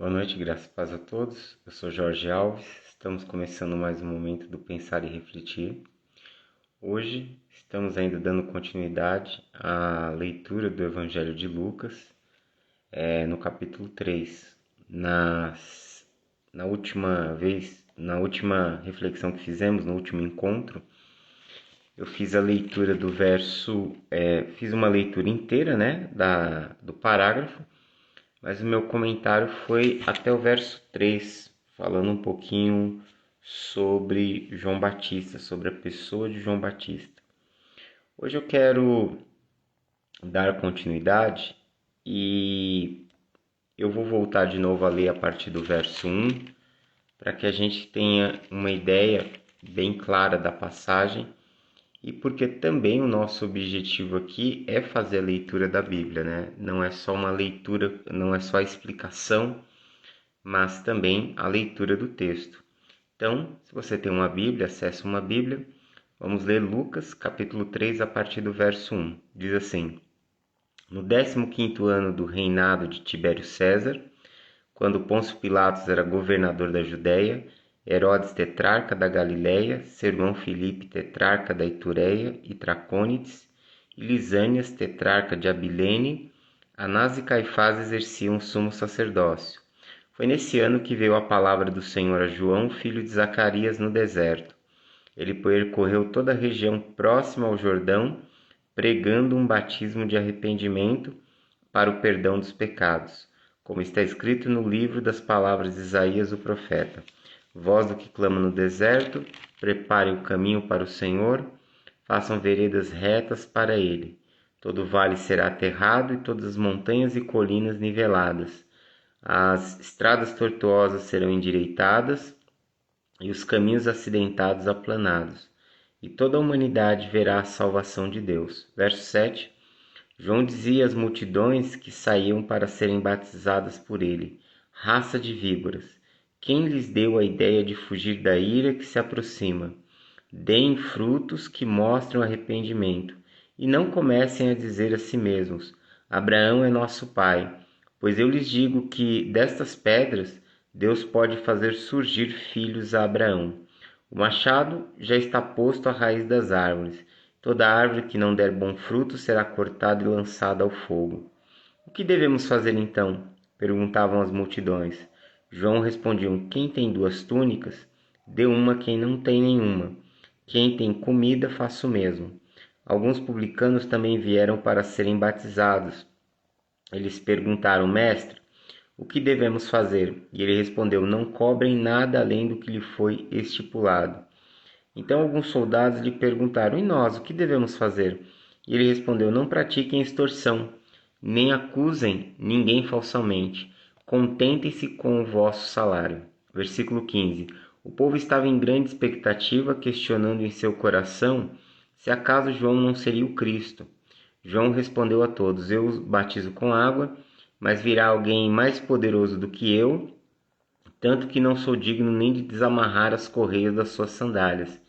Boa noite, graças e paz a todos. Eu sou Jorge Alves. Estamos começando mais um momento do Pensar e Refletir. Hoje estamos ainda dando continuidade à leitura do Evangelho de Lucas, no capítulo 3. Na última reflexão que fizemos, no último encontro, eu fiz a leitura do verso, fiz uma leitura inteira, do parágrafo, mas o meu comentário foi até o verso 3, falando um pouquinho sobre João Batista, sobre a pessoa de João Batista. Hoje eu quero dar continuidade e eu vou voltar de novo a ler a partir do verso 1, para que a gente tenha uma ideia bem clara da passagem e porque também o nosso objetivo aqui é fazer a leitura da Bíblia, né? Não é só uma leitura, não é só a explicação, mas também a leitura do texto. Então, se você tem uma Bíblia, acesse uma Bíblia. Vamos ler Lucas, capítulo 3, a partir do verso 1. Diz assim: No 15º ano do reinado de Tibério César, quando Pôncio Pilatos era governador da Judéia, Herodes tetrarca da Galiléia, seu irmão Filipe tetrarca da Itureia e Tracônides, e Lisânias tetrarca de Abilene, Anás e Caifás exerciam o sumo sacerdócio. Foi nesse ano que veio a palavra do Senhor a João, filho de Zacarias, no deserto. Ele percorreu toda a região próxima ao Jordão, pregando um batismo de arrependimento para o perdão dos pecados, como está escrito no livro das palavras de Isaías, o profeta. Voz do que clama no deserto, preparem o caminho para o Senhor, façam veredas retas para ele. Todo vale será aterrado e todas as montanhas e colinas niveladas. As estradas tortuosas serão endireitadas e os caminhos acidentados aplanados. E toda a humanidade verá a salvação de Deus. Verso 7. João dizia às multidões que saíam para serem batizadas por ele: Raça de víboras, quem lhes deu a ideia de fugir da ira que se aproxima? Deem frutos que mostram arrependimento, e não comecem a dizer a si mesmos: Abraão é nosso pai. Pois eu lhes digo que destas pedras Deus pode fazer surgir filhos a Abraão. O machado já está posto à raiz das árvores. Toda árvore que não der bom fruto será cortada e lançada ao fogo. O que devemos fazer então? Perguntavam as multidões. João respondia: Quem tem 2 túnicas, dê uma a quem não tem nenhuma. Quem tem comida, faça o mesmo. Alguns publicanos também vieram para serem batizados. Eles perguntaram: Mestre, o que devemos fazer? E ele respondeu: Não cobrem nada além do que lhe foi estipulado. Então alguns soldados lhe perguntaram: E nós, o que devemos fazer? E ele respondeu: Não pratiquem extorsão, nem acusem ninguém falsamente. Contentem-se com o vosso salário. Versículo 15. O povo estava em grande expectativa, questionando em seu coração se acaso João não seria o Cristo. João respondeu a todos: Eu os batizo com água, mas virá alguém mais poderoso do que eu, tanto que não sou digno nem de desamarrar as correias das suas sandálias.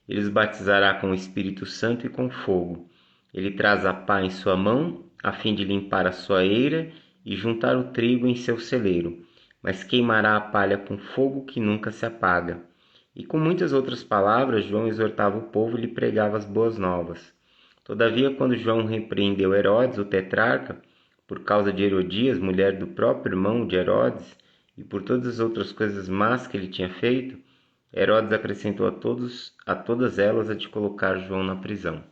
Ele os batizará com o Espírito Santo e com fogo. Ele traz a pá em sua mão, a fim de limpar a sua eira e juntar o trigo em seu celeiro, mas queimará a palha com fogo que nunca se apaga. E com muitas outras palavras, João exortava o povo e lhe pregava as boas novas. Todavia, quando João repreendeu Herodes, o tetrarca, por causa de Herodias, mulher do próprio irmão de Herodes, e por todas as outras coisas más que ele tinha feito, Herodes acrescentou a todas elas a de colocar João na prisão.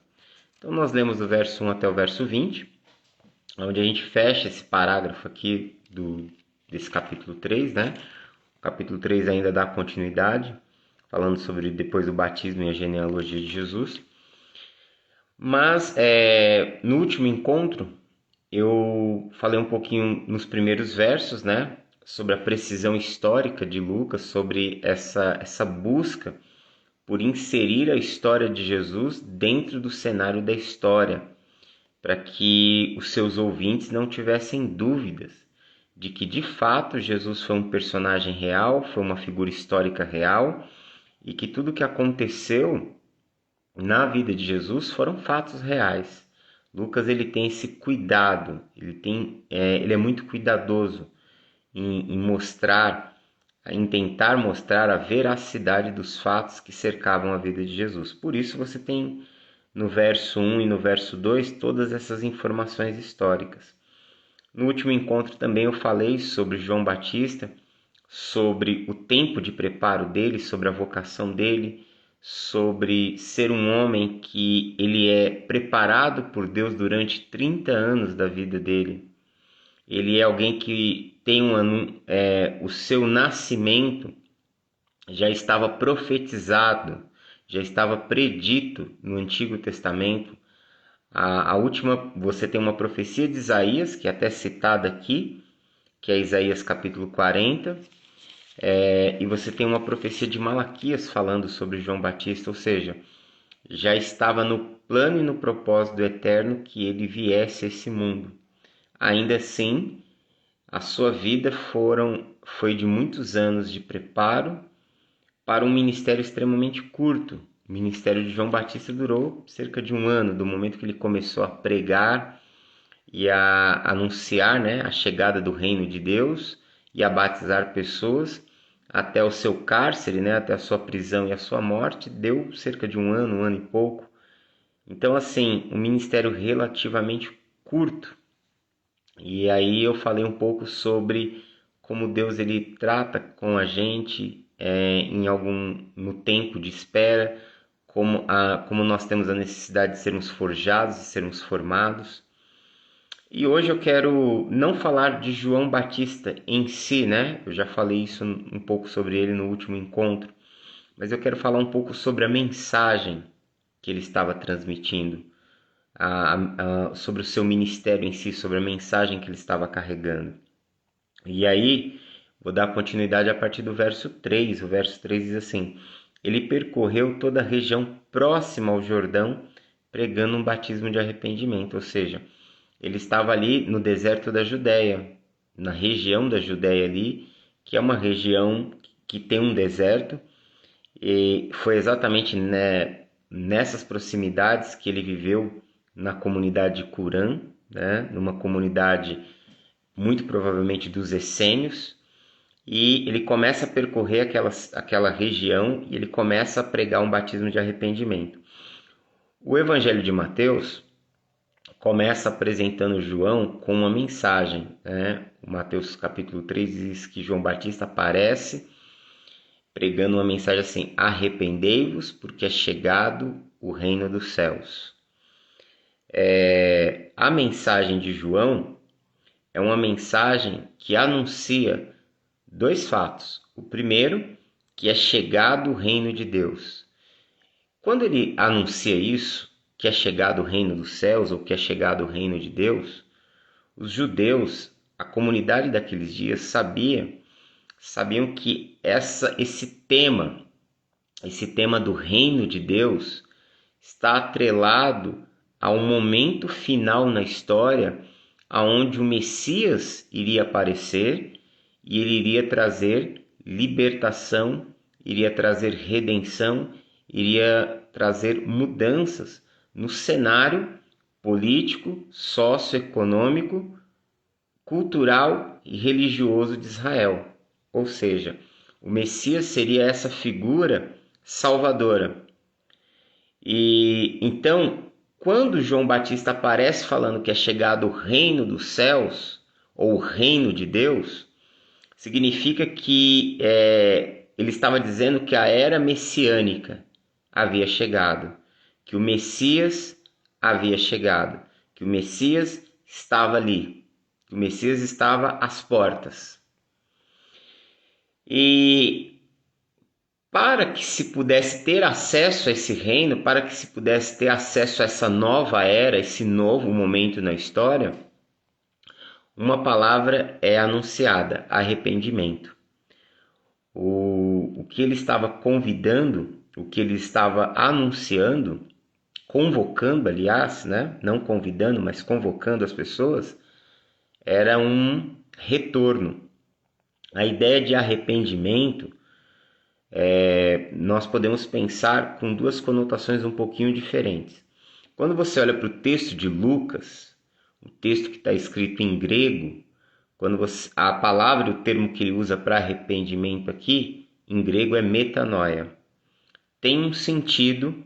Então nós lemos do verso 1 até o verso 20, onde a gente fecha esse parágrafo aqui desse capítulo 3, né? O capítulo 3 ainda dá continuidade, falando sobre depois do batismo e a genealogia de Jesus. Mas no último encontro, eu falei um pouquinho nos primeiros versos, né? Sobre a precisão histórica de Lucas, sobre essa busca por inserir a história de Jesus dentro do cenário da história, para que os seus ouvintes não tivessem dúvidas de que, de fato, Jesus foi um personagem real, foi uma figura histórica real, e que tudo o que aconteceu na vida de Jesus foram fatos reais. Lucas ele tem esse cuidado, ele é muito cuidadoso em tentar mostrar a veracidade dos fatos que cercavam a vida de Jesus. Por isso você tem no verso 1 e no verso 2 todas essas informações históricas. No último encontro também eu falei sobre João Batista, sobre o tempo de preparo dele, sobre a vocação dele, sobre ser um homem que ele é preparado por Deus durante 30 anos da vida dele. Ele é alguém que tem o seu nascimento já estava profetizado, já estava predito no Antigo Testamento. A última, você tem uma profecia de Isaías, que é até citada aqui, que é Isaías capítulo 40, e você tem uma profecia de Malaquias falando sobre João Batista, ou seja, já estava no plano e no propósito do Eterno que ele viesse a esse mundo. Ainda assim, a sua vida foi de muitos anos de preparo para um ministério extremamente curto. O ministério de João Batista durou cerca de 1 ano, do momento que ele começou a pregar e a anunciar, né, a chegada do reino de Deus e a batizar pessoas, até o seu cárcere, né, até a sua prisão e a sua morte, deu cerca de 1 ano e pouco. Então, assim, um ministério relativamente curto. E aí eu falei um pouco sobre como Deus ele trata com a gente no tempo de espera, como nós temos a necessidade de sermos forjados, de sermos formados. E hoje eu quero não falar de João Batista em si, né? Eu já falei isso um pouco sobre ele no último encontro, mas eu quero falar um pouco sobre a mensagem que ele estava transmitindo, sobre o seu ministério em si, sobre a mensagem que ele estava carregando. E aí, vou dar continuidade a partir do verso 3. O verso 3 diz assim: ele percorreu toda a região próxima ao Jordão, pregando um batismo de arrependimento. Ou seja, ele estava ali no deserto da Judéia, na região da Judéia ali, que é uma região que tem um deserto, e foi exatamente nessas proximidades que ele viveu na comunidade de Curã, né, numa comunidade muito provavelmente dos essênios, e ele começa a percorrer aquela região e ele começa a pregar um batismo de arrependimento. O Evangelho de Mateus começa apresentando João com uma mensagem, né? O Mateus capítulo 3 diz que João Batista aparece pregando uma mensagem assim: arrependei-vos, porque é chegado o reino dos céus. A mensagem de João é uma mensagem que anuncia 2 fatos. O primeiro, que é chegado o reino de Deus. Quando ele anuncia isso, que é chegado o reino dos céus, ou que é chegado o reino de Deus, os judeus, a comunidade daqueles dias, sabiam que esse tema do reino de Deus está atrelado a um momento final na história, aonde o Messias iria aparecer e ele iria trazer libertação, iria trazer redenção, iria trazer mudanças no cenário político, socioeconômico, cultural e religioso de Israel. Ou seja, o Messias seria essa figura salvadora. E então, quando João Batista aparece falando que é chegado o reino dos céus, ou o reino de Deus, significa que ele estava dizendo que a era messiânica havia chegado, que o Messias havia chegado, que o Messias estava ali, que o Messias estava às portas. E para que se pudesse ter acesso a esse reino, para que se pudesse ter acesso a essa nova era, esse novo momento na história, uma palavra é anunciada: arrependimento. O que ele estava convidando, o que ele estava anunciando, convocando, aliás, né? Não convidando, mas convocando as pessoas, era um retorno. A ideia de arrependimento, nós podemos pensar com 2 conotações um pouquinho diferentes. Quando você olha para o texto de Lucas, o texto que está escrito em grego, A palavra, o termo que ele usa para arrependimento aqui, em grego é metanoia. Tem um sentido,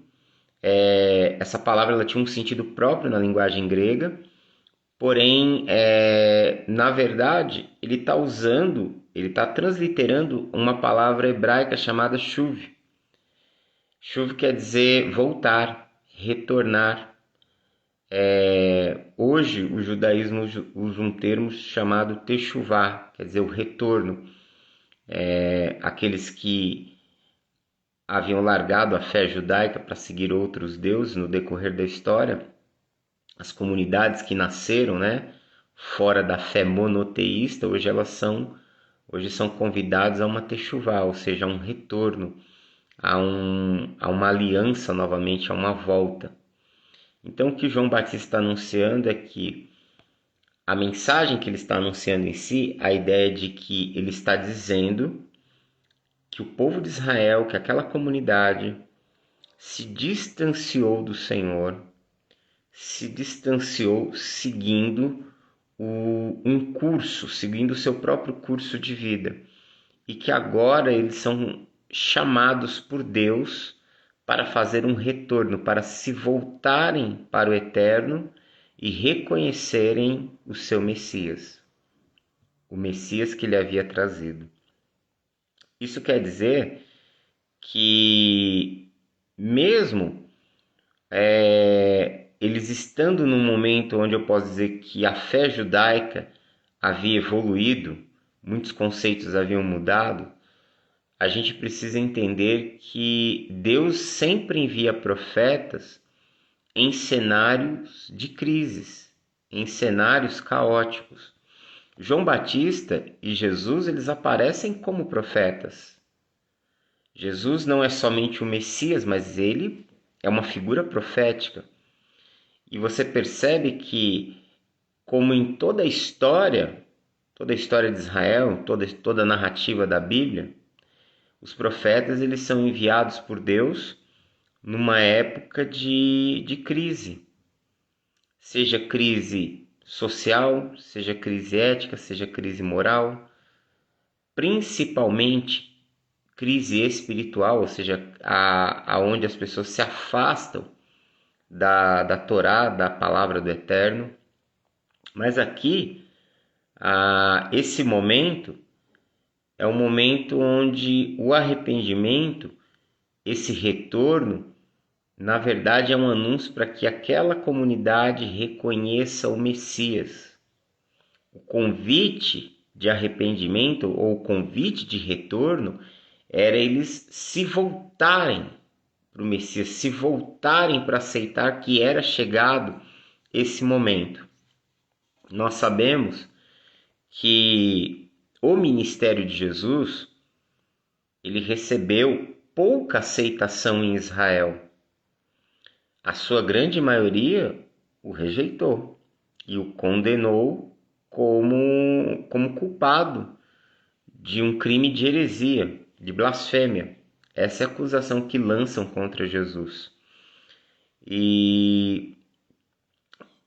essa palavra ela tinha um sentido próprio na linguagem grega, porém, na verdade, ele está transliterando uma palavra hebraica chamada shuv. Shuv quer dizer voltar, retornar. Hoje, o judaísmo usa um termo chamado techuvá, quer dizer, o retorno. Aqueles que haviam largado a fé judaica para seguir outros deuses no decorrer da história, as comunidades que nasceram, né, fora da fé monoteísta, hoje são convidados a uma techuvá, ou seja, a um retorno, a uma aliança novamente, a uma volta. Então, o que João Batista está anunciando é que a mensagem que ele está anunciando em si, a ideia de que ele está dizendo que o povo de Israel, que aquela comunidade se distanciou do Senhor, se distanciou seguindo um curso, seguindo o seu próprio curso de vida, e que agora eles são chamados por Deus para fazer um retorno, para se voltarem para o eterno e reconhecerem o seu Messias, o Messias que ele havia trazido. Isso quer dizer que mesmo eles estando num momento onde eu posso dizer que a fé judaica havia evoluído, muitos conceitos haviam mudado, a gente precisa entender que Deus sempre envia profetas em cenários de crises, em cenários caóticos. João Batista e Jesus, eles aparecem como profetas. Jesus não é somente o Messias, mas ele é uma figura profética. E você percebe que, como em toda a história de Israel, toda a narrativa da Bíblia, os profetas eles são enviados por Deus numa época de crise. Seja crise social, seja crise ética, seja crise moral, principalmente crise espiritual, ou seja, aonde as pessoas se afastam da Torá, da palavra do Eterno. Mas aqui, esse momento é um momento onde o arrependimento, esse retorno, na verdade é um anúncio para que aquela comunidade reconheça o Messias. O convite de arrependimento ou o convite de retorno era eles se voltarem para o Messias, se voltarem para aceitar que era chegado esse momento. Nós sabemos que o ministério de Jesus, ele recebeu pouca aceitação em Israel. A sua grande maioria o rejeitou e o condenou como culpado de um crime de heresia, de blasfêmia. Essa é a acusação que lançam contra Jesus. E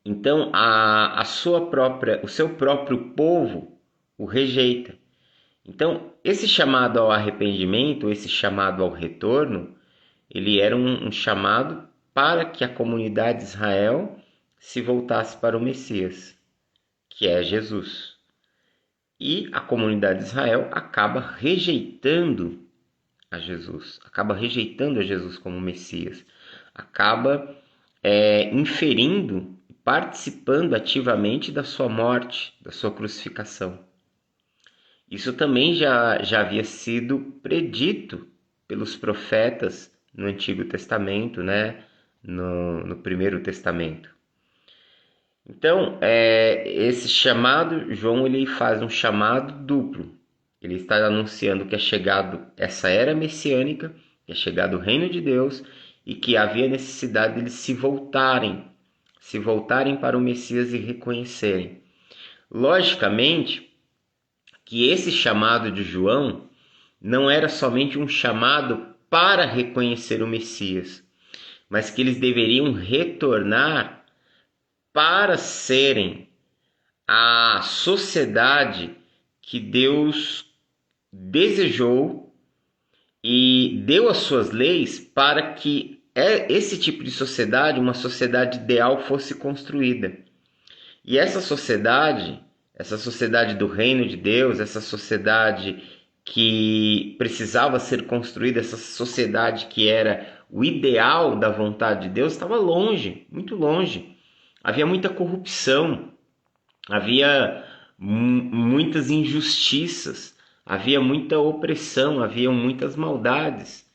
então o seu próprio povo o rejeita. Então, esse chamado ao arrependimento, esse chamado ao retorno, ele era um chamado para que a comunidade de Israel se voltasse para o Messias, que é Jesus. E a comunidade de Israel acaba rejeitando a Jesus como Messias, acaba inferindo, participando ativamente da sua morte, da sua crucificação. Isso também já havia sido predito pelos profetas no Antigo Testamento, né? No Primeiro Testamento. Então, esse chamado, João ele faz um chamado duplo. Ele está anunciando que é chegado essa era messiânica, que é chegado o reino de Deus e que havia necessidade de eles se voltarem para o Messias e reconhecerem. Logicamente que esse chamado de João não era somente um chamado para reconhecer o Messias, mas que eles deveriam retornar para serem a sociedade que Deus desejou e deu as suas leis para que esse tipo de sociedade, uma sociedade ideal, fosse construída. E essa sociedade do reino de Deus, essa sociedade que precisava ser construída, essa sociedade que era o ideal da vontade de Deus, estava longe, muito longe. Havia muita corrupção, havia muitas injustiças, havia muita opressão, havia muitas maldades.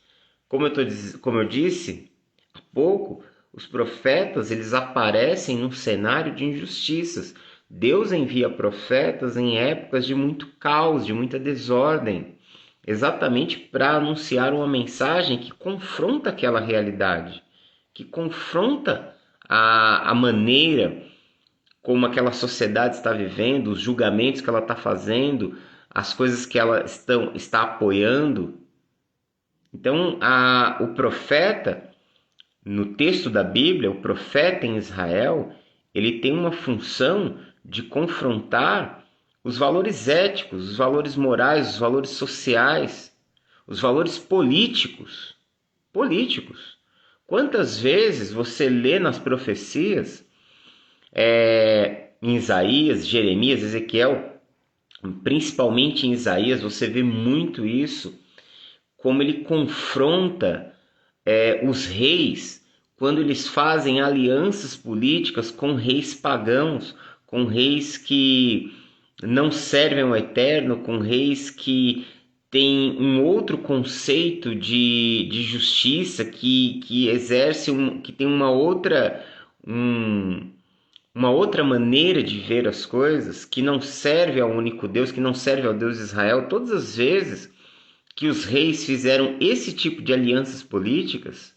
Como eu disse há pouco, os profetas eles aparecem num cenário de injustiças. Deus envia profetas em épocas de muito caos, de muita desordem, exatamente para anunciar uma mensagem que confronta aquela realidade, que confronta a maneira como aquela sociedade está vivendo, os julgamentos que ela está fazendo, as coisas que ela está apoiando. Então, o profeta, no texto da Bíblia, o profeta em Israel, ele tem uma função de confrontar os valores éticos, os valores morais, os valores sociais, os valores políticos. Políticos. Quantas vezes você lê nas profecias, em Isaías, Jeremias, Ezequiel, principalmente em Isaías, você vê muito isso, como ele confronta os reis quando eles fazem alianças políticas com reis pagãos, com reis que não servem ao Eterno, com reis que têm um outro conceito de justiça, que exerce, que tem uma outra maneira de ver as coisas, que não serve ao único Deus, que não serve ao Deus de Israel. Todas as vezes que os reis fizeram esse tipo de alianças políticas,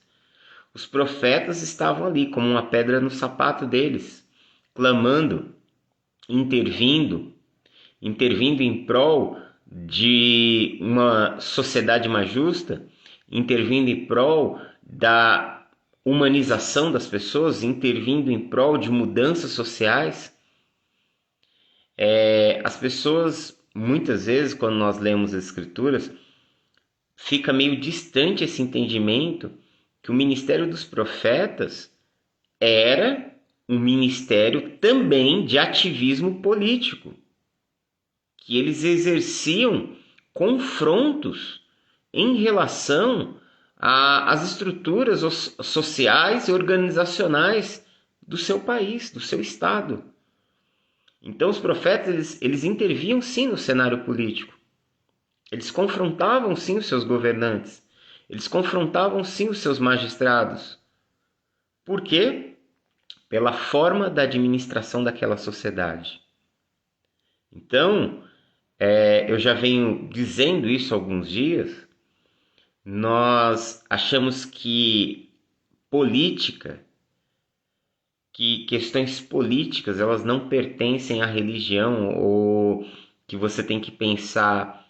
os profetas estavam ali como uma pedra no sapato deles, clamando, intervindo em prol de uma sociedade mais justa, intervindo em prol da humanização das pessoas, intervindo em prol de mudanças sociais. As pessoas, muitas vezes, quando nós lemos as Escrituras, fica meio distante esse entendimento que o ministério dos profetas era um ministério também de ativismo político, que eles exerciam confrontos em relação às estruturas sociais e organizacionais do seu país, do seu estado. Então os profetas eles interviam sim no cenário político. Eles confrontavam sim os seus governantes. Eles confrontavam sim os seus magistrados. Por quê? Pela forma da administração daquela sociedade. Então, eu já venho dizendo isso há alguns dias. Nós achamos que questões políticas, elas não pertencem à religião, ou que você tem que pensar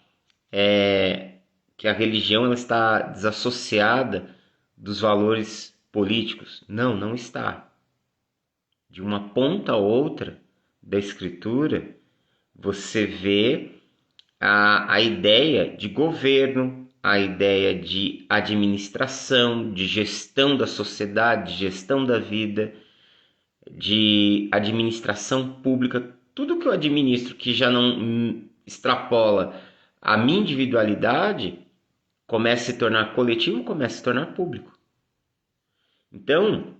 que a religião ela está desassociada dos valores políticos. Não, não está. De uma ponta a outra da Escritura, você vê a ideia de governo, a ideia de administração, de gestão da sociedade, de gestão da vida, de administração pública. Tudo que eu administro que já não extrapola a minha individualidade começa a se tornar coletivo, começa a se tornar público. Então,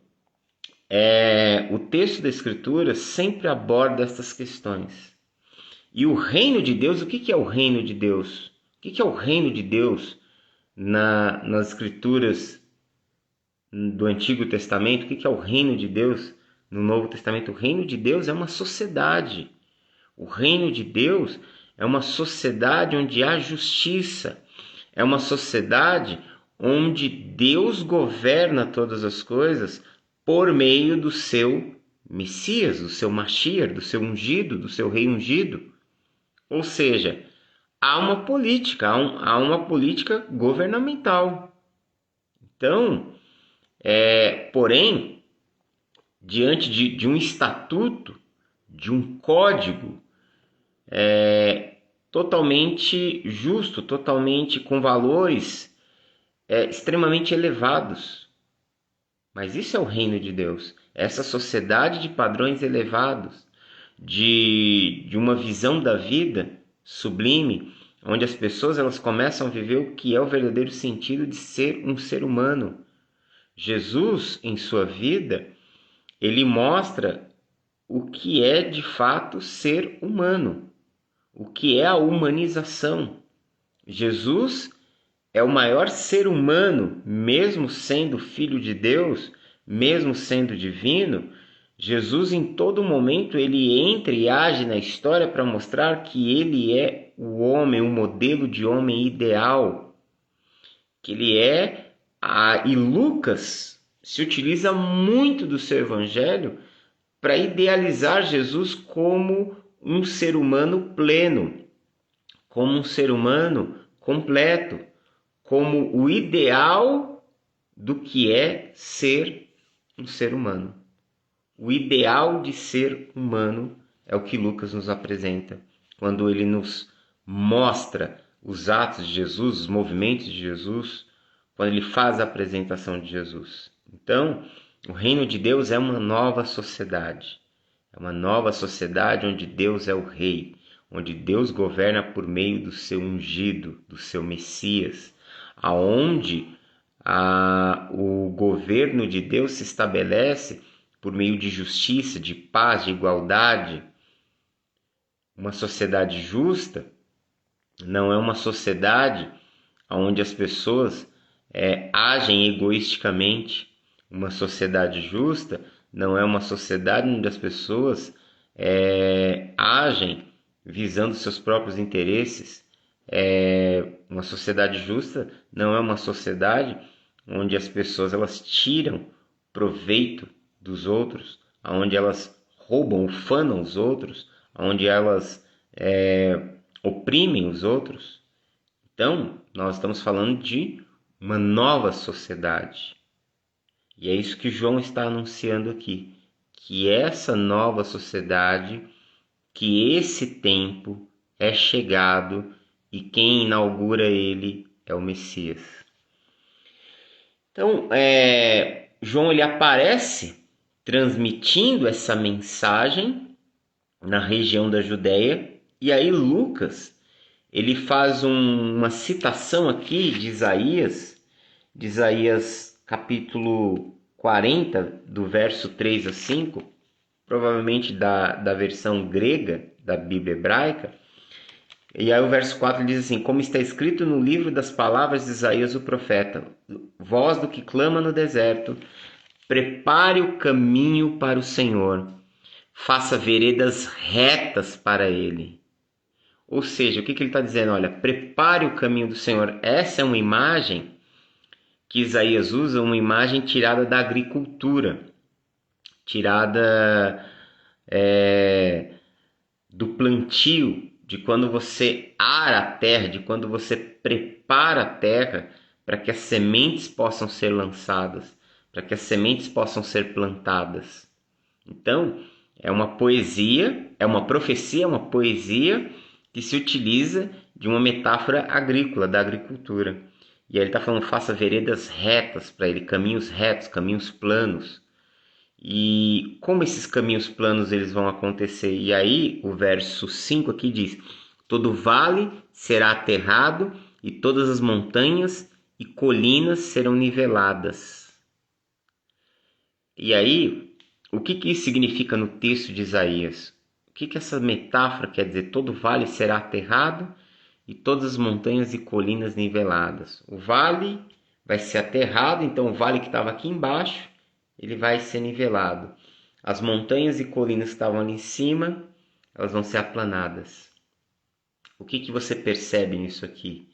o texto da Escritura sempre aborda essas questões. E o reino de Deus, o que é o reino de Deus? O que é o reino de Deus nas Escrituras do Antigo Testamento? O que é o reino de Deus no Novo Testamento? O reino de Deus é uma sociedade. O reino de Deus é uma sociedade onde há justiça. É uma sociedade onde Deus governa todas as coisas por meio do seu Messias, do seu Mashiach, do seu ungido, do seu rei ungido. Ou seja, há uma política, há uma política governamental. Então, porém, diante de um estatuto, de um código totalmente justo, totalmente com valores extremamente elevados. Mas isso é o reino de Deus, essa sociedade de padrões elevados, de uma visão da vida sublime, onde as pessoas elas começam a viver o que é o verdadeiro sentido de ser um ser humano. Jesus, em sua vida, ele mostra o que é de fato ser humano, o que é a humanização. Jesus é o maior ser humano, mesmo sendo filho de Deus, mesmo sendo divino. Jesus, em todo momento, ele entra e age na história para mostrar que ele é o homem, o modelo de homem ideal, que ele é. E Lucas se utiliza muito do seu evangelho para idealizar Jesus como um ser humano pleno, como um ser humano completo, como o ideal do que é ser um ser humano. O ideal de ser humano é o que Lucas nos apresenta, quando ele nos mostra os atos de Jesus, os movimentos de Jesus, quando ele faz a apresentação de Jesus. Então, o reino de Deus é uma nova sociedade. É uma nova sociedade onde Deus é o rei, onde Deus governa por meio do seu ungido, do seu Messias, aonde o governo de Deus se estabelece por meio de justiça, de paz, de igualdade. Uma sociedade justa não é uma sociedade onde as pessoas agem egoisticamente. Uma sociedade justa não é uma sociedade onde as pessoas agem visando seus próprios interesses. Uma sociedade justa não é uma sociedade onde as pessoas elas tiram proveito dos outros, onde elas roubam, ufanam os outros, onde elas oprimem os outros. Então, nós estamos falando de uma nova sociedade. E é isso que João está anunciando aqui, que essa nova sociedade, que esse tempo é chegado e quem inaugura ele é o Messias. Então, João ele aparece transmitindo essa mensagem na região da Judéia, e aí Lucas ele faz uma citação aqui de Isaías capítulo 40, do verso 3 a 5, provavelmente da versão grega da Bíblia hebraica. E aí o verso 4 diz assim: como está escrito no livro das palavras de Isaías o profeta, voz do que clama no deserto, prepare o caminho para o Senhor, faça veredas retas para ele. Ou seja, o que ele está dizendo? Olha, prepare o caminho do Senhor. Essa é uma imagem que Isaías usa, uma imagem tirada da agricultura, tirada do plantio, de quando você ara a terra, de quando você prepara a terra para que as sementes possam ser lançadas, para que as sementes possam ser plantadas. Então, é uma poesia, é uma profecia, é uma poesia que se utiliza de uma metáfora agrícola, da agricultura. E aí ele está falando, faça veredas retas para ele, caminhos retos, caminhos planos. E como esses caminhos planos eles vão acontecer? E aí o verso 5 aqui diz: todo vale será aterrado e todas as montanhas e colinas serão niveladas. E aí, o que isso significa no texto de Isaías? O que essa metáfora quer dizer? Todo vale será aterrado e todas as montanhas e colinas niveladas. O vale vai ser aterrado, então o vale que estava aqui embaixo, ele vai ser nivelado. As montanhas e colinas que estavam ali em cima, elas vão ser aplanadas. O que você percebe nisso aqui?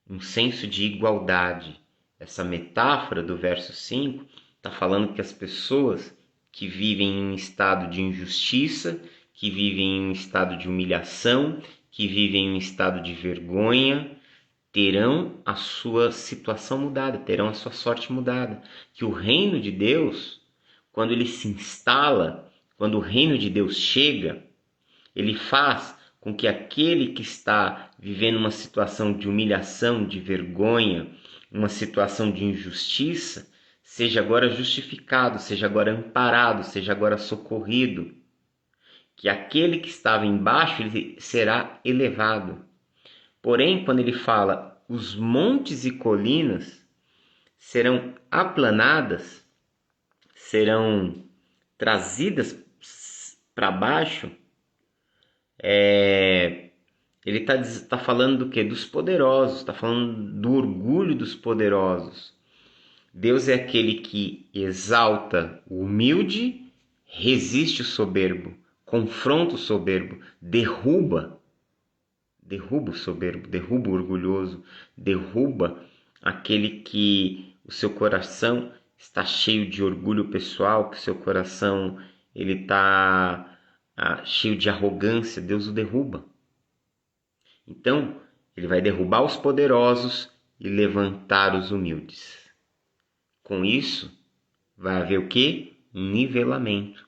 Um senso de igualdade. Essa metáfora do verso 5 está falando que as pessoas que vivem em um estado de injustiça, que vivem em um estado de humilhação, que vivem em um estado de vergonha, terão a sua situação mudada, terão a sua sorte mudada. Que o reino de Deus, quando ele se instala, quando o reino de Deus chega, ele faz com que aquele que está vivendo uma situação de humilhação, de vergonha, uma situação de injustiça, seja agora justificado, seja agora amparado, seja agora socorrido. Que aquele que estava embaixo, ele será elevado. Porém, quando ele fala, os montes e colinas serão aplanadas, serão trazidas para baixo, ele está falando do quê? Dos poderosos, está falando do orgulho dos poderosos. Deus é aquele que exalta o humilde, resiste o soberbo, confronta o soberbo, derruba o soberbo, derruba o orgulhoso, derruba aquele que o seu coração está cheio de orgulho pessoal, que o seu coração ele está cheio de arrogância. Deus o derruba. Então, ele vai derrubar os poderosos e levantar os humildes. Com isso, vai haver o quê? Um nivelamento.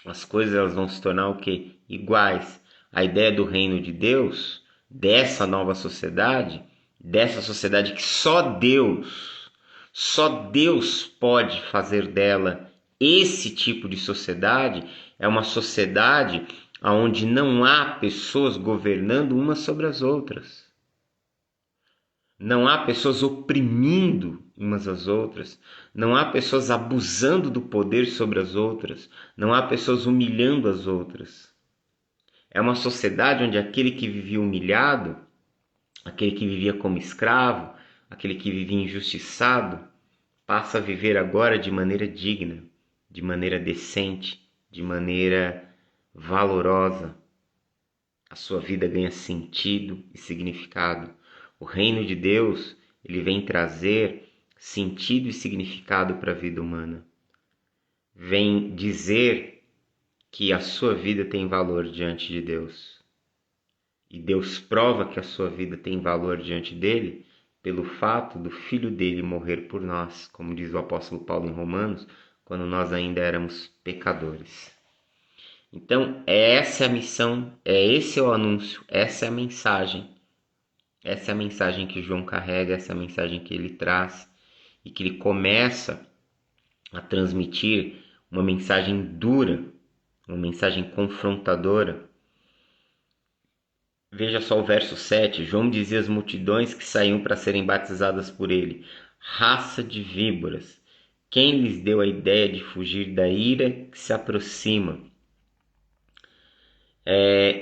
As coisas elas vão se tornar o quê? Iguais. A ideia do reino de Deus, dessa nova sociedade, dessa sociedade que só Deus pode fazer dela esse tipo de sociedade, é uma sociedade onde não há pessoas governando umas sobre as outras. Não há pessoas oprimindo umas às outras. Não há pessoas abusando do poder sobre as outras. Não há pessoas humilhando as outras. É uma sociedade onde aquele que vivia humilhado, aquele que vivia como escravo, aquele que vivia injustiçado, passa a viver agora de maneira digna, de maneira decente, de maneira valorosa. A sua vida ganha sentido e significado. O reino de Deus, ele vem trazer sentido e significado para a vida humana. Vem dizer que a sua vida tem valor diante de Deus. E Deus prova que a sua vida tem valor diante dele pelo fato do Filho dele morrer por nós, como diz o apóstolo Paulo em Romanos, quando nós ainda éramos pecadores. Então, essa é a missão, esse é o anúncio, essa é a mensagem. Essa é a mensagem que João carrega, essa é a mensagem que ele traz e que ele começa a transmitir uma mensagem dura, uma mensagem confrontadora. Veja só o verso 7. João dizia às multidões que saíam para serem batizadas por ele: raça de víboras, quem lhes deu a ideia de fugir da ira que se aproxima?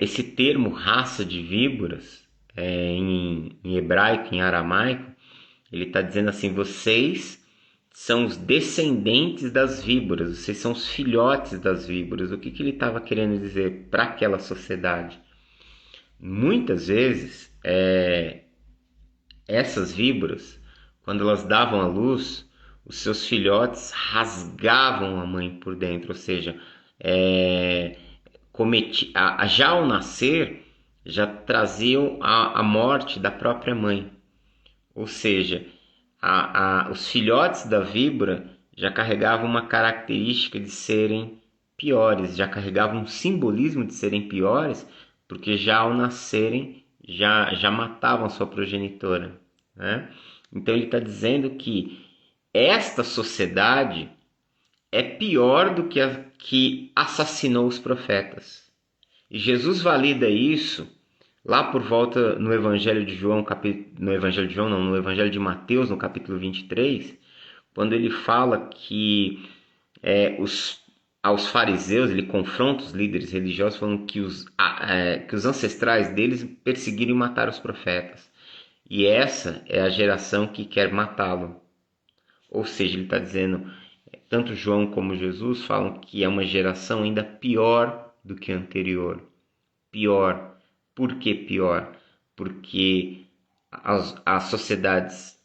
Esse termo raça de víboras, em hebraico, em aramaico, ele está dizendo assim: vocês são os descendentes das víboras, vocês são os filhotes das víboras. O que ele estava querendo dizer para aquela sociedade? Muitas vezes, essas víboras, quando elas davam à luz, os seus filhotes rasgavam a mãe por dentro, ou seja, já ao nascer, já traziam a morte da própria mãe. Ou seja, os filhotes da víbora já carregavam uma característica de serem piores, já carregavam um simbolismo de serem piores, porque já ao nascerem já matavam sua progenitora, né? Então ele está dizendo que esta sociedade é pior do que a que assassinou os profetas. E Jesus valida isso lá por volta no Evangelho de João, no Evangelho de Mateus, no capítulo 23, quando ele fala que aos fariseus, ele confronta os líderes religiosos, falando que os ancestrais deles perseguiram e mataram os profetas. E essa é a geração que quer matá-lo. Ou seja, ele está dizendo, tanto João como Jesus falam que é uma geração ainda pior do que a anterior. Pior. Por que pior? Porque as sociedades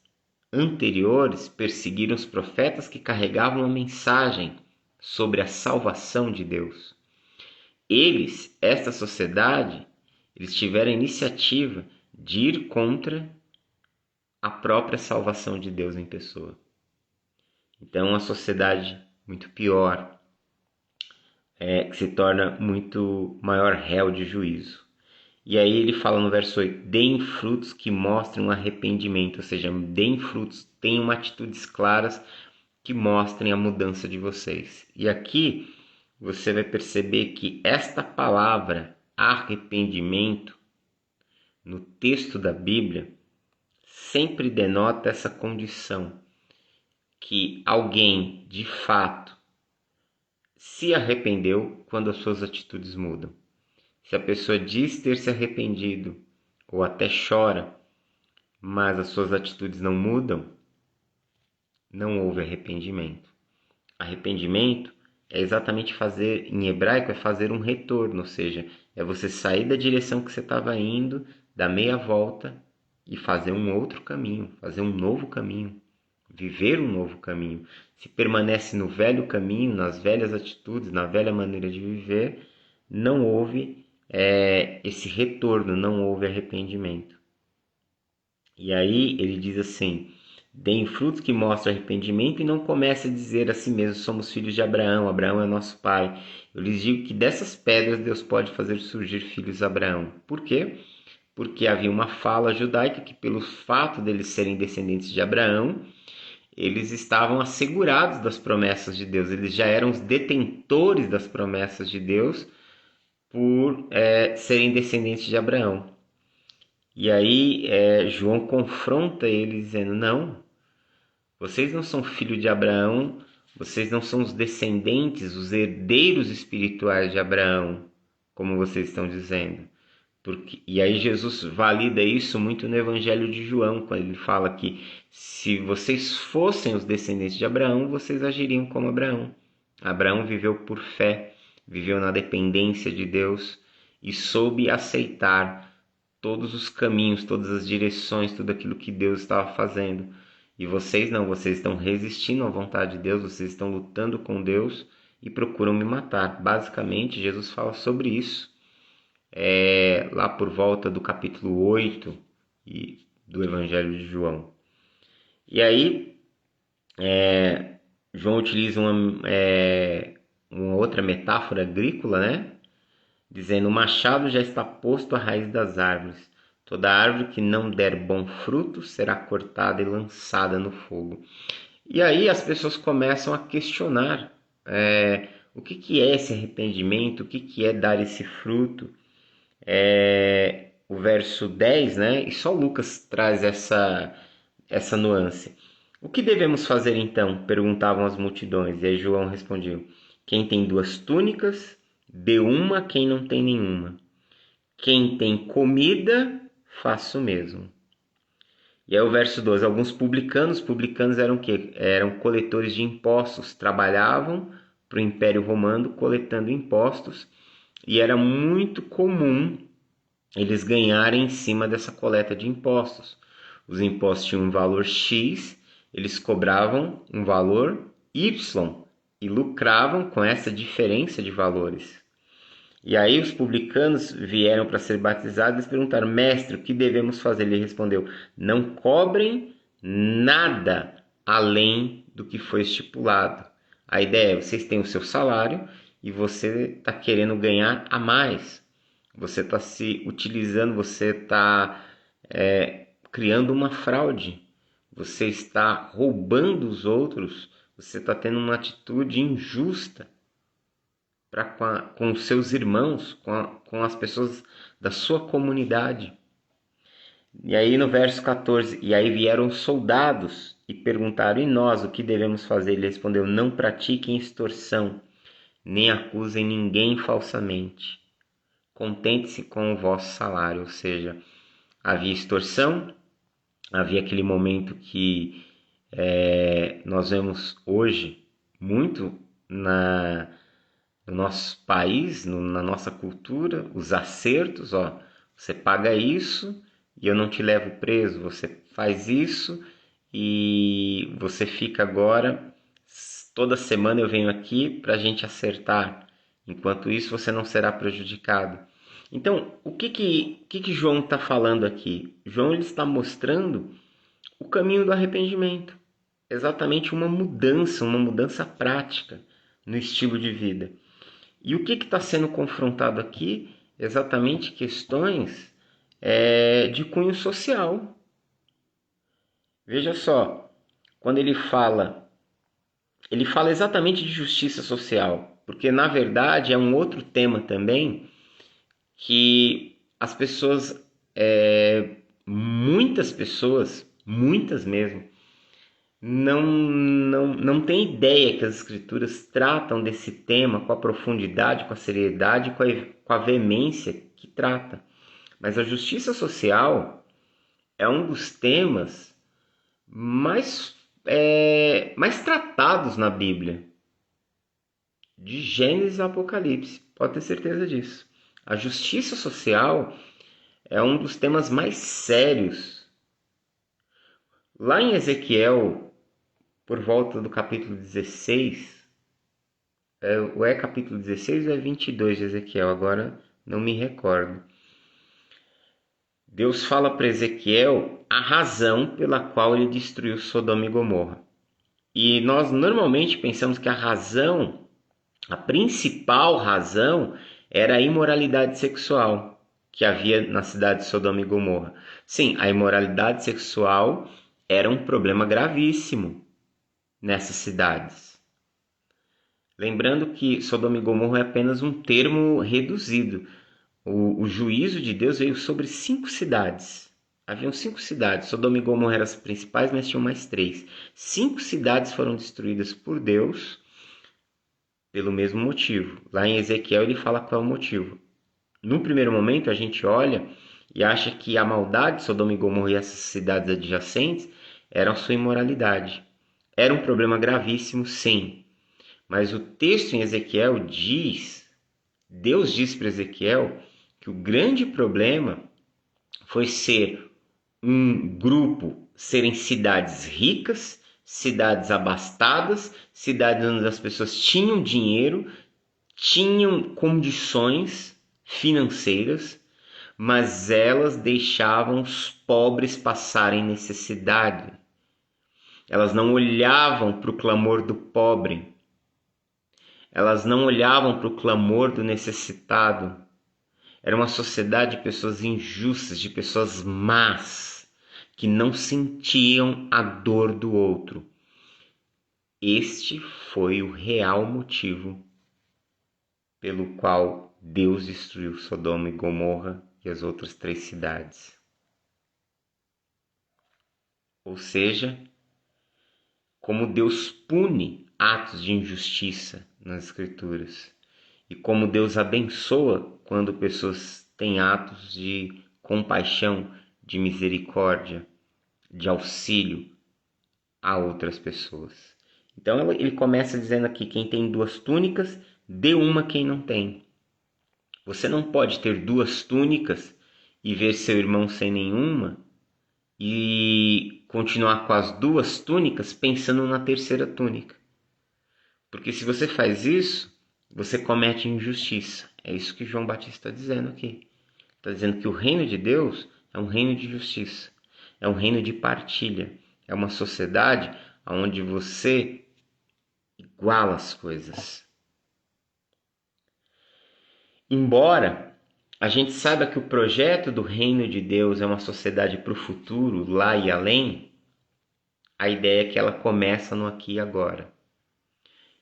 anteriores perseguiram os profetas que carregavam uma mensagem sobre a salvação de Deus. Esta sociedade, eles tiveram a iniciativa de ir contra a própria salvação de Deus em pessoa. Então, uma sociedade muito pior. que se torna muito maior réu de juízo. E aí ele fala no verso 8, deem frutos que mostrem um arrependimento, ou seja, deem frutos, tenham atitudes claras que mostrem a mudança de vocês. E aqui você vai perceber que esta palavra, arrependimento, no texto da Bíblia, sempre denota essa condição, que alguém, de fato, se arrependeu quando as suas atitudes mudam. Se a pessoa diz ter se arrependido, ou até chora, mas as suas atitudes não mudam, não houve arrependimento. Arrependimento é exatamente fazer, em hebraico, é fazer um retorno, ou seja, é você sair da direção que você estava indo, dar meia volta e fazer um outro caminho, fazer um novo caminho, viver um novo caminho. Se permanece no velho caminho, nas velhas atitudes, na velha maneira de viver, não houve esse retorno, não houve arrependimento. E aí ele diz assim, deem frutos que mostram arrependimento e não comece a dizer a si mesmo, somos filhos de Abraão, Abraão é nosso pai. Eu lhes digo que dessas pedras Deus pode fazer surgir filhos de Abraão. Por quê? Porque havia uma fala judaica que pelo fato deles serem descendentes de Abraão, eles estavam assegurados das promessas de Deus, eles já eram os detentores das promessas de Deus por serem descendentes de Abraão. E aí João confronta eles dizendo, não, vocês não são filhos de Abraão, vocês não são os descendentes, os herdeiros espirituais de Abraão, como vocês estão dizendo. E aí Jesus valida isso muito no Evangelho de João, quando ele fala que se vocês fossem os descendentes de Abraão, vocês agiriam como Abraão. Abraão viveu por fé, viveu na dependência de Deus e soube aceitar todos os caminhos, todas as direções, tudo aquilo que Deus estava fazendo. E vocês não, vocês estão resistindo à vontade de Deus, vocês estão lutando com Deus e procuram me matar. Basicamente, Jesus fala sobre isso. Lá por volta do capítulo 8 do Evangelho de João. E aí, João utiliza uma outra metáfora agrícola, né? Dizendo, o machado já está posto à raiz das árvores. Toda árvore que não der bom fruto será cortada e lançada no fogo. E aí as pessoas começam a questionar o que é esse arrependimento, o que é dar esse fruto. O verso 10, né? E só Lucas traz essa nuance. O que devemos fazer então? Perguntavam as multidões. E aí João respondeu, quem tem 2 túnicas, dê uma a quem não tem nenhuma. Quem tem comida, faça o mesmo. E aí o verso 12, alguns publicanos eram o quê? Eram coletores de impostos, trabalhavam para o Império Romano coletando impostos e era muito comum eles ganharem em cima dessa coleta de impostos. Os impostos tinham um valor X, eles cobravam um valor Y e lucravam com essa diferença de valores. E aí os publicanos vieram para ser batizados e perguntaram, mestre, o que devemos fazer? Ele respondeu, não cobrem nada além do que foi estipulado. A ideia é, vocês têm o seu salário e você está querendo ganhar a mais. Você está se utilizando, você está criando uma fraude. Você está roubando os outros, você está tendo uma atitude injusta com os seus irmãos, com as pessoas da sua comunidade. E aí no verso 14, e aí vieram soldados e perguntaram, e nós, o que devemos fazer? Ele respondeu, não pratiquem extorsão, nem acusem ninguém falsamente. Contente-se com o vosso salário. Ou seja, havia extorsão, havia aquele momento que nós vemos hoje muito no nosso país, na nossa cultura, os acertos, você paga isso e eu não te levo preso, você faz isso e você fica agora, toda semana eu venho aqui para a gente acertar, enquanto isso você não será prejudicado. Então, o que João está falando aqui? João ele está mostrando o caminho do arrependimento, exatamente uma mudança prática no estilo de vida. E o que está sendo confrontado aqui? Exatamente questões de cunho social. Veja só, quando ele fala exatamente de justiça social, porque na verdade é um outro tema também que as pessoas, muitas pessoas, muitas mesmo, não tem ideia que as escrituras tratam desse tema com a profundidade, com a seriedade, com a veemência que trata. Mas a justiça social é um dos temas mais tratados na Bíblia, de Gênesis a Apocalipse, pode ter certeza disso. A justiça social é um dos temas mais sérios. Lá em Ezequiel, por volta do capítulo 16, ou é capítulo 16 ou é 22 de Ezequiel, agora não me recordo. Deus fala para Ezequiel a razão pela qual ele destruiu Sodoma e Gomorra. E nós normalmente pensamos que a principal razão, era a imoralidade sexual que havia na cidade de Sodoma e Gomorra. Sim, a imoralidade sexual era um problema gravíssimo nessas cidades. Lembrando que Sodoma e Gomorra é apenas um termo reduzido. O juízo de Deus veio sobre 5 cidades. Haviam 5 cidades. Sodoma e Gomorra eram as principais, mas tinham mais 3. 5 cidades foram destruídas por Deus pelo mesmo motivo. Lá em Ezequiel ele fala qual é o motivo. No primeiro momento a gente olha e acha que a maldade de Sodoma e Gomorra e essas cidades adjacentes era a sua imoralidade. Era um problema gravíssimo, sim. Mas o texto em Ezequiel Deus diz para Ezequiel que o grande problema foi ser um grupo, serem cidades ricas, cidades abastadas, cidades onde as pessoas tinham dinheiro, tinham condições financeiras, mas elas deixavam os pobres passarem necessidade. Elas não olhavam para o clamor do pobre. Elas não olhavam para o clamor do necessitado. Era uma sociedade de pessoas injustas, de pessoas más, que não sentiam a dor do outro. Este foi o real motivo pelo qual Deus destruiu Sodoma e Gomorra e as outras 3 cidades. Ou seja, como Deus pune atos de injustiça nas Escrituras e como Deus abençoa quando pessoas têm atos de compaixão, de misericórdia, de auxílio a outras pessoas. Então ele começa dizendo aqui: quem tem 2 túnicas, dê uma quem não tem. Você não pode ter 2 túnicas e ver seu irmão sem nenhuma e continuar com as 2 túnicas pensando na terceira túnica. Porque se você faz isso, você comete injustiça. É isso que João Batista está dizendo aqui. Está dizendo que o reino de Deus é um reino de justiça, é um reino de partilha, é uma sociedade onde você iguala as coisas. Embora a gente saiba que o projeto do reino de Deus é uma sociedade para o futuro, lá e além, a ideia é que ela começa no aqui e agora.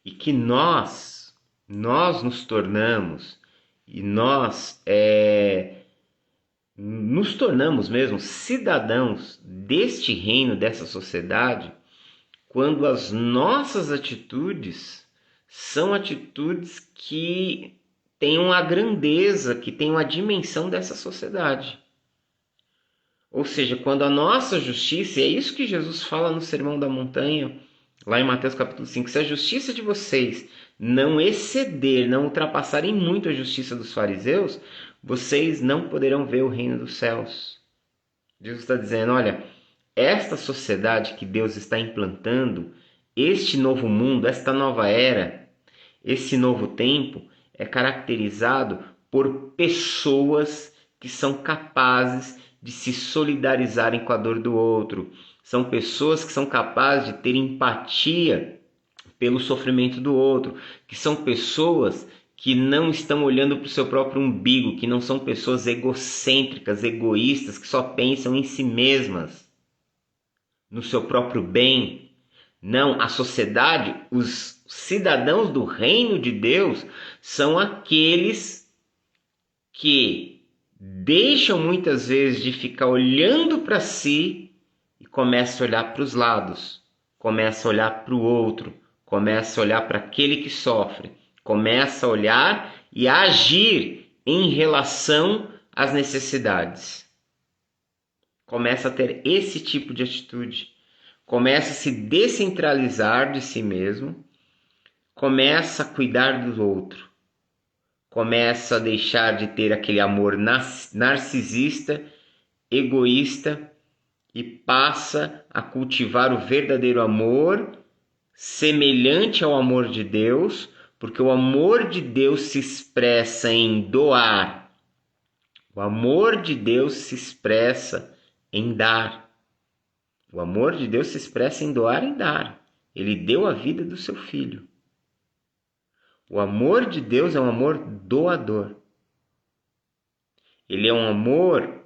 E que nós nos tornamos, e nós nos tornamos mesmo cidadãos deste reino, dessa sociedade, quando as nossas atitudes são atitudes que tenham a grandeza, que tenham a dimensão dessa sociedade. Ou seja, quando a nossa justiça, e é isso que Jesus fala no Sermão da Montanha, lá em Mateus capítulo 5, se a justiça de vocês não exceder, não ultrapassarem muito a justiça dos fariseus, vocês não poderão ver o reino dos céus. Jesus está dizendo, olha, esta sociedade que Deus está implantando, este novo mundo, esta nova era, esse novo tempo, é caracterizado por pessoas que são capazes de se solidarizarem com a dor do outro. São pessoas que são capazes de ter empatia pelo sofrimento do outro, que são pessoas que não estão olhando para o seu próprio umbigo, que não são pessoas egocêntricas, egoístas, que só pensam em si mesmas, no seu próprio bem. Não, a sociedade, os cidadãos do reino de Deus são aqueles que deixam muitas vezes de ficar olhando para si e começam a olhar para os lados, começam a olhar para o outro, começam a olhar para aquele que sofre, começam a olhar e a agir em relação às necessidades. Começa a ter esse tipo de atitude. Começa a se descentralizar de si mesmo, começa a cuidar do outro, começa a deixar de ter aquele amor narcisista, egoísta e passa a cultivar o verdadeiro amor semelhante ao amor de Deus, porque o amor de Deus se expressa em doar. O amor de Deus se expressa em dar. O amor de Deus se expressa em doar e dar. Ele deu a vida do seu filho. O amor de Deus é um amor doador. Ele é um amor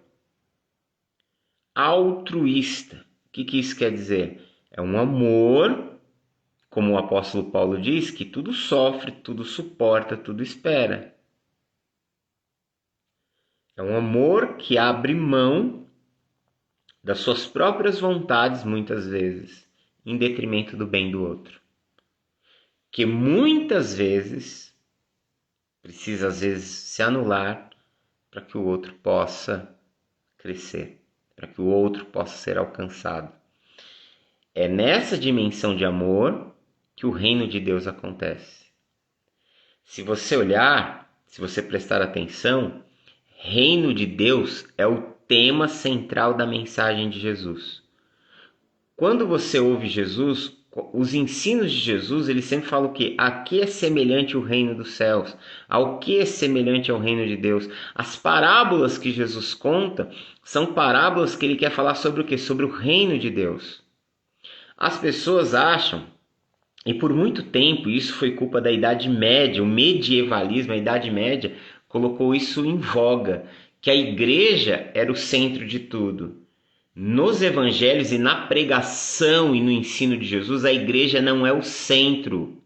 altruísta. O que isso quer dizer? É um amor, como o apóstolo Paulo diz, que tudo sofre, tudo suporta, tudo espera. É um amor que abre mão das suas próprias vontades, muitas vezes, em detrimento do bem do outro. Que muitas vezes precisa, às vezes, se anular para que o outro possa crescer, para que o outro possa ser alcançado. É nessa dimensão de amor que o reino de Deus acontece. Se você olhar, se você prestar atenção, reino de Deus é o tema central da mensagem de Jesus. Quando você ouve Jesus, os ensinos de Jesus, ele sempre fala o quê? A que é semelhante o reino dos céus? Ao que é semelhante ao reino de Deus? As parábolas que Jesus conta são parábolas que ele quer falar sobre o quê? Sobre o reino de Deus. As pessoas acham, e por muito tempo isso foi culpa da Idade Média, o medievalismo, a Idade Média, colocou isso em voga, que a igreja era o centro de tudo. Nos evangelhos e na pregação e no ensino de Jesus, a igreja não é o centro.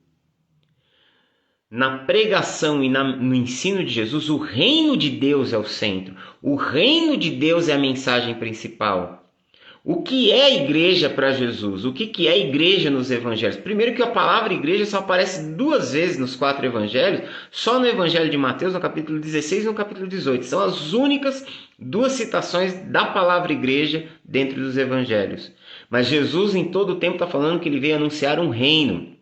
Na pregação e no ensino de Jesus, o reino de Deus é o centro. O reino de Deus é a mensagem principal. O que é a igreja para Jesus? O que é a igreja nos evangelhos? Primeiro que a palavra igreja só aparece 2 vezes nos 4 evangelhos, só no evangelho de Mateus, no capítulo 16 e no capítulo 18. São as únicas 2 citações da palavra igreja dentro dos evangelhos. Mas Jesus em todo o tempo está falando que ele veio anunciar um reino.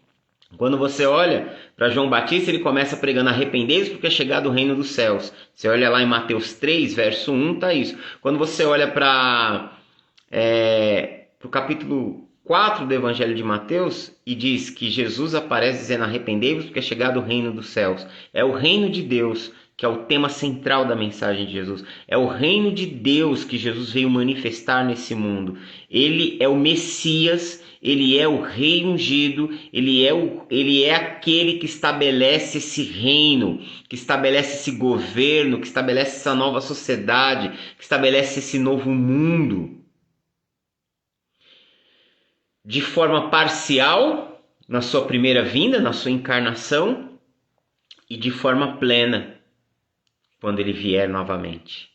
Quando você olha para João Batista, ele começa pregando: arrependei-vos porque é chegado o reino dos céus. Você olha lá em Mateus 3, verso 1, está isso. Quando você olha para o capítulo 4 do Evangelho de Mateus e diz que Jesus aparece dizendo: arrependei-vos porque é chegado o reino dos céus. É o reino de Deus que é o tema central da mensagem de Jesus. É o reino de Deus que Jesus veio manifestar nesse mundo. Ele é o Messias, ele é o rei ungido, ele é aquele que estabelece esse reino, que estabelece esse governo, que estabelece essa nova sociedade, que estabelece esse novo mundo. De forma parcial, na sua primeira vinda, na sua encarnação, e de forma plena, quando ele vier novamente,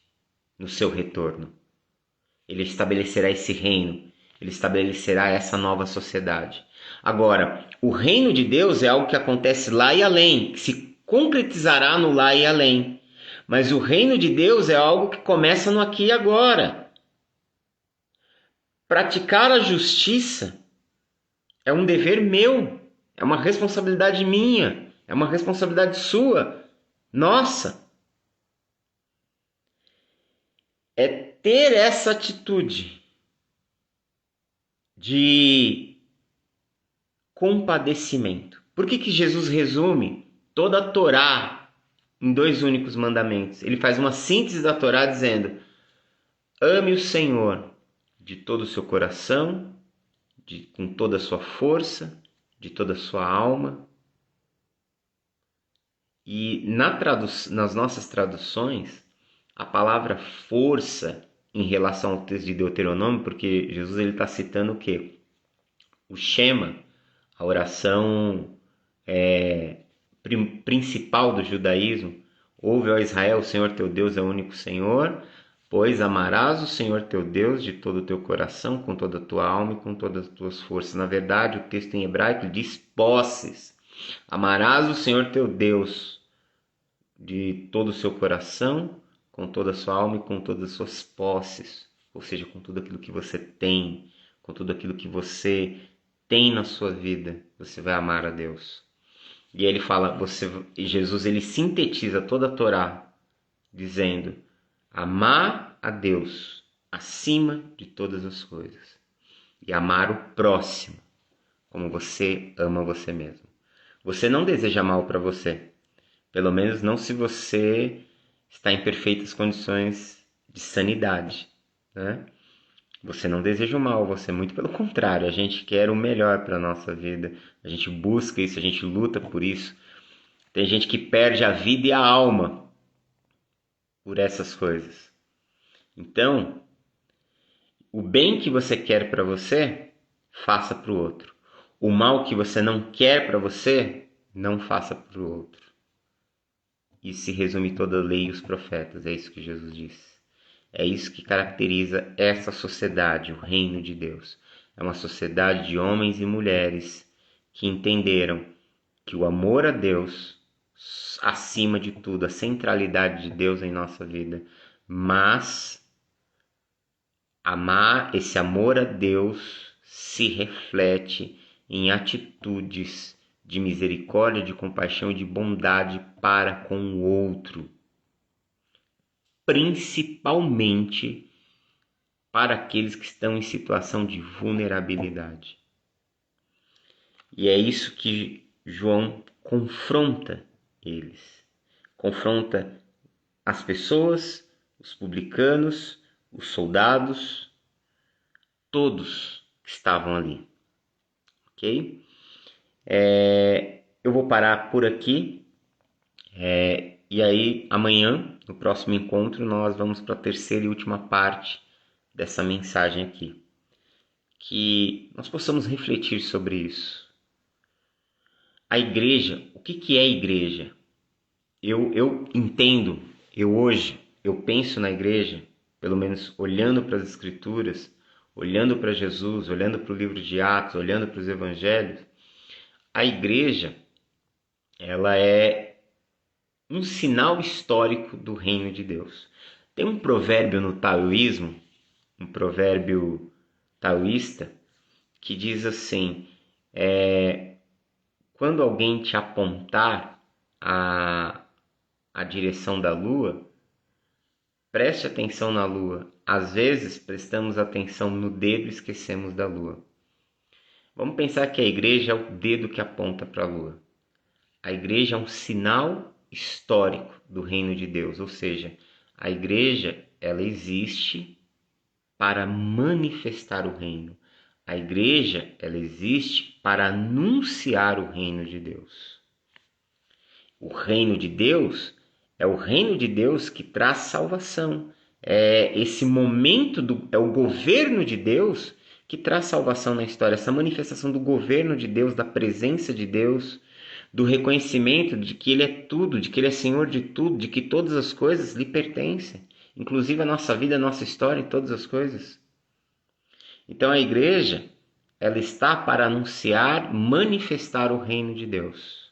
no seu retorno. Ele estabelecerá esse reino, ele estabelecerá essa nova sociedade. Agora, o reino de Deus é algo que acontece lá e além, que se concretizará no lá e além. Mas o reino de Deus é algo que começa no aqui e agora. Praticar a justiça é um dever meu, é uma responsabilidade minha, é uma responsabilidade sua, nossa. É ter essa atitude de compadecimento. Por que Jesus resume toda a Torá em 2 únicos mandamentos? Ele faz uma síntese da Torá dizendo: ame o Senhor de todo o seu coração, com toda a sua força, de toda a sua alma E nas nossas traduções, a palavra força em relação ao texto de Deuteronômio, porque Jesus está citando o quê? O Shema, a oração principal do judaísmo. Ouve, ó Israel, o Senhor teu Deus é o único Senhor, pois amarás o Senhor teu Deus de todo o teu coração, com toda a tua alma e com todas as tuas forças. Na verdade, o texto em hebraico diz posses. Amarás o Senhor teu Deus de todo o seu coração, com toda a sua alma e com todas as suas posses. Ou seja, com tudo aquilo que você tem, com tudo aquilo que você tem na sua vida, você vai amar a Deus. E aí ele fala, Jesus ele sintetiza toda a Torá, dizendo, amar a Deus acima de todas as coisas. E amar o próximo, como você ama você mesmo. Você não deseja mal para você. Pelo menos não se você está em perfeitas condições de sanidade, né? Você não deseja o mal, você muito pelo contrário, a gente quer o melhor para a nossa vida, a gente busca isso, a gente luta por isso. Tem gente que perde a vida e a alma por essas coisas. Então, o bem que você quer para você, faça para o outro. O mal que você não quer para você, não faça para o outro. E se resume toda a lei e os profetas, é isso que Jesus disse. É isso que caracteriza essa sociedade, o reino de Deus. É uma sociedade de homens e mulheres que entenderam que o amor a Deus, acima de tudo, a centralidade de Deus em nossa vida, mas esse amor a Deus se reflete em atitudes de misericórdia, de compaixão e de bondade para com o outro. Principalmente para aqueles que estão em situação de vulnerabilidade. E é isso que João confronta eles. Confronta as pessoas, os publicanos, os soldados, todos que estavam ali. Ok? Eu vou parar por aqui. E aí, amanhã, no próximo encontro, nós vamos para a terceira e última parte dessa mensagem aqui. Que nós possamos refletir sobre isso. A igreja, o que é a igreja? Eu entendo, eu penso na igreja, pelo menos olhando para as Escrituras, olhando para Jesus, olhando para o livro de Atos, olhando para os Evangelhos, a igreja, ela é um sinal histórico do reino de Deus. Tem um provérbio no taoísmo, um provérbio taoísta, que diz assim, quando alguém te apontar a direção da lua, preste atenção na lua. Às vezes prestamos atenção no dedo e esquecemos da lua. Vamos pensar que a igreja é o dedo que aponta para a lua. A igreja é um sinal histórico do reino de Deus, ou seja, a igreja ela existe para manifestar o reino. A igreja ela existe para anunciar o reino de Deus. O reino de Deus é o reino de Deus que traz salvação. É esse momento é o governo de Deus que traz salvação na história. Essa manifestação do governo de Deus, da presença de Deus, do reconhecimento de que Ele é tudo, de que Ele é Senhor de tudo, de que todas as coisas lhe pertencem, inclusive a nossa vida, a nossa história e todas as coisas. Então a igreja, ela está para anunciar, manifestar o reino de Deus.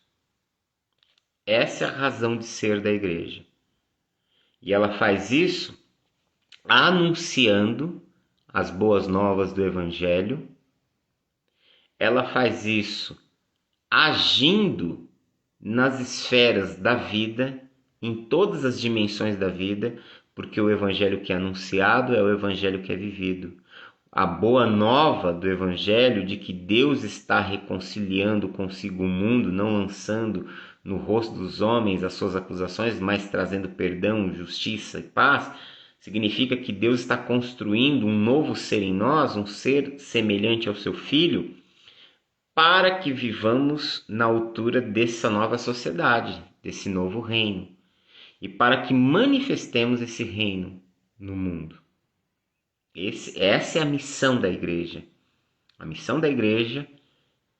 Essa é a razão de ser da igreja. E ela faz isso anunciando as boas novas do Evangelho. Ela faz isso agindo nas esferas da vida, em todas as dimensões da vida, porque o Evangelho que é anunciado é o Evangelho que é vivido. A boa nova do Evangelho de que Deus está reconciliando consigo o mundo, não lançando no rosto dos homens as suas acusações, mas trazendo perdão, justiça e paz, significa que Deus está construindo um novo ser em nós, um ser semelhante ao seu Filho, para que vivamos na altura dessa nova sociedade, desse novo reino e para que manifestemos esse reino no mundo. Essa é a missão da igreja. A missão da igreja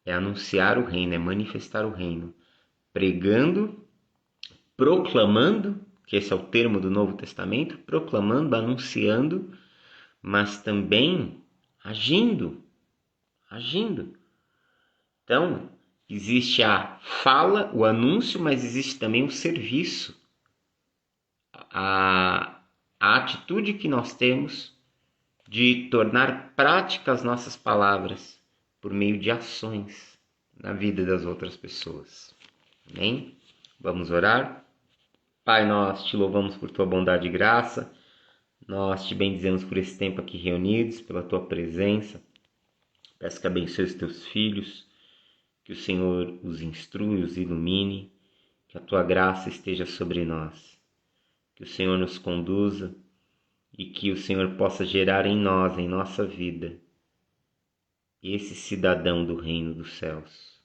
é anunciar o reino, é manifestar o reino, pregando, proclamando, que esse é o termo do Novo Testamento, proclamando, anunciando, mas também agindo. Então, existe a fala, o anúncio, mas existe também o serviço. A atitude que nós temos de tornar práticas as nossas palavras por meio de ações na vida das outras pessoas. Amém? Vamos orar? Pai, nós te louvamos por tua bondade e graça. Nós te bendizemos por esse tempo aqui reunidos, pela tua presença. Peço que abençoe os teus filhos, que o Senhor os instrui, os ilumine, que a tua graça esteja sobre nós, que o Senhor nos conduza e que o Senhor possa gerar em nós, em nossa vida, esse cidadão do reino dos céus.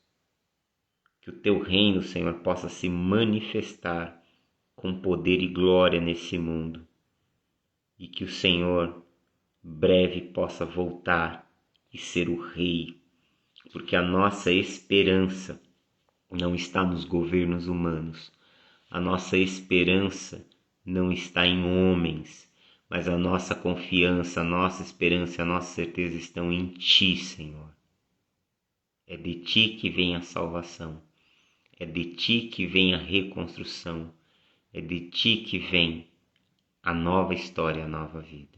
Que o teu reino, Senhor, possa se manifestar com poder e glória nesse mundo e que o Senhor breve possa voltar e ser o Rei, porque a nossa esperança não está nos governos humanos, a nossa esperança não está em homens, mas a nossa confiança, a nossa esperança, a nossa certeza estão em Ti, Senhor. É de Ti que vem a salvação, é de Ti que vem a reconstrução, é de Ti que vem a nova história, a nova vida.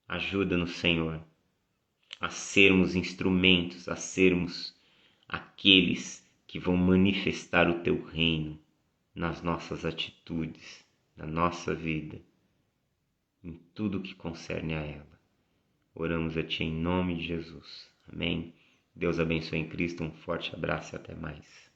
Ajuda-nos, Senhor, a sermos instrumentos, a sermos aqueles que vão manifestar o Teu reino nas nossas atitudes, na nossa vida, em tudo que concerne a ela. Oramos a Ti em nome de Jesus. Amém. Deus abençoe em Cristo. Um forte abraço e até mais.